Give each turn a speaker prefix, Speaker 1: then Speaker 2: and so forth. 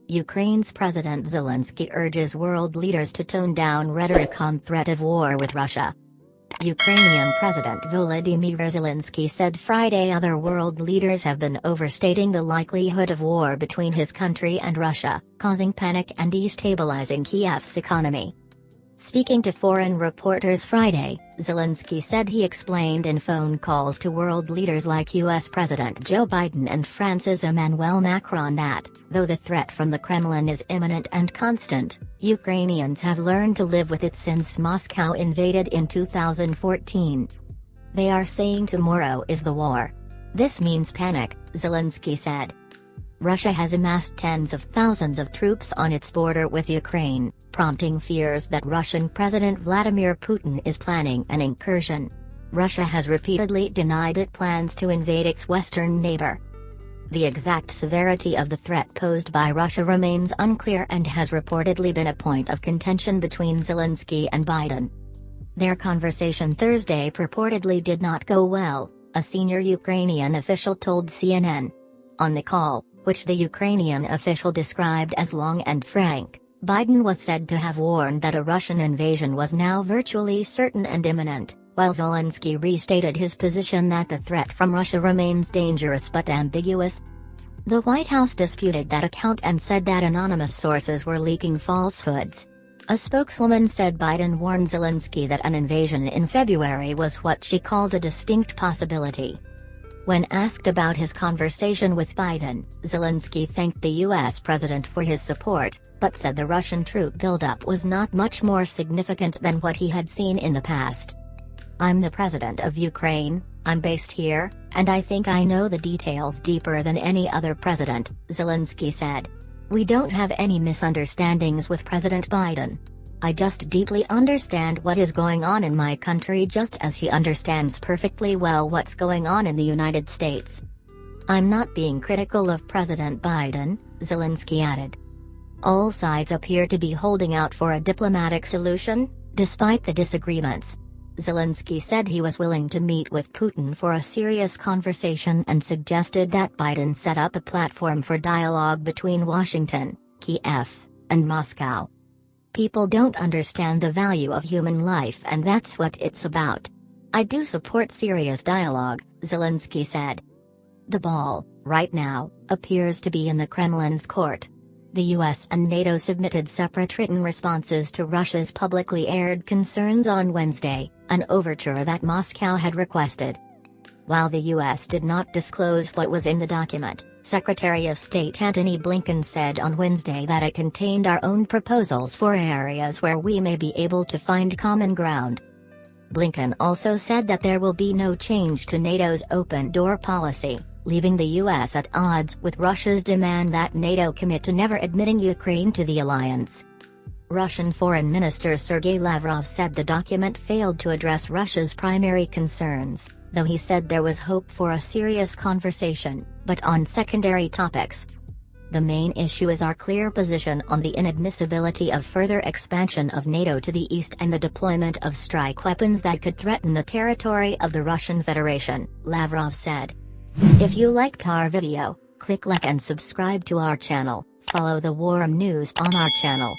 Speaker 1: Ukraine's President Zelensky urges world leaders to tone down rhetoric on threat of war with Russia. Ukrainian President Volodymyr Zelensky said Friday other world leaders have been overstating the likelihood of war between his country and Russia, causing panic and destabilizing Kiev's economy. Speaking to foreign reporters Friday, Zelensky said he explained in phone calls to world leaders like US President Joe Biden and France's Emmanuel Macron that, though the threat from the Kremlin is imminent and constant, Ukrainians have learned to live with it since Moscow invaded in 2014. They are saying tomorrow is the war. This means panic, Zelensky said. Russia has amassed tens of thousands of troops on its border with Ukraine, prompting fears that Russian President Vladimir Putin is planning an incursion. Russia has repeatedly denied it plans to invade its western neighbor. The exact severity of the threat posed by Russia remains unclear and has reportedly been a point of contention between Zelensky and Biden. Their conversation Thursday purportedly did not go well, a senior Ukrainian official told CNN. On the call, which the Ukrainian official described as long and frank, Biden was said to have warned that a Russian invasion was now virtually certain and imminent, while Zelensky restated his position that the threat from Russia remains dangerous but ambiguous. The White House disputed that account and said that anonymous sources were leaking falsehoods. A spokeswoman said Biden warned Zelensky that an invasion in February was what she called a distinct possibility. When asked about his conversation with Biden, Zelensky thanked the U.S. president for his support, but said the Russian troop buildup was not much more significant than what he had seen in the past. "I'm the president of Ukraine, I'm based here, and I think I know the details deeper than any other president," Zelensky said. "We don't have any misunderstandings with President Biden. I just deeply understand what is going on in my country just as he understands perfectly well what's going on in the United States. I'm not being critical of President Biden," Zelensky added. All sides appear to be holding out for a diplomatic solution, despite the disagreements. Zelensky said he was willing to meet with Putin for a serious conversation and suggested that Biden set up a platform for dialogue between Washington, Kiev, and Moscow. "People don't understand the value of human life and that's what it's about. I do support serious dialogue," Zelensky said. The ball, right now, appears to be in the Kremlin's court. The US and NATO submitted separate written responses to Russia's publicly aired concerns on Wednesday, an overture that Moscow had requested. While the US did not disclose what was in the document, Secretary of State Antony Blinken said on Wednesday that it contained our own proposals for areas where we may be able to find common ground. Blinken also said that there will be no change to NATO's open-door policy, leaving the US at odds with Russia's demand that NATO commit to never admitting Ukraine to the alliance. Russian Foreign Minister Sergei Lavrov said the document failed to address Russia's primary concerns, though he said there was hope for a serious conversation, but on secondary topics. "The main issue is our clear position on the inadmissibility of further expansion of NATO to the east and the deployment of strike weapons that could threaten the territory of the Russian Federation," Lavrov said. If you liked our video, click like and subscribe to our channel, follow the War News on our channel.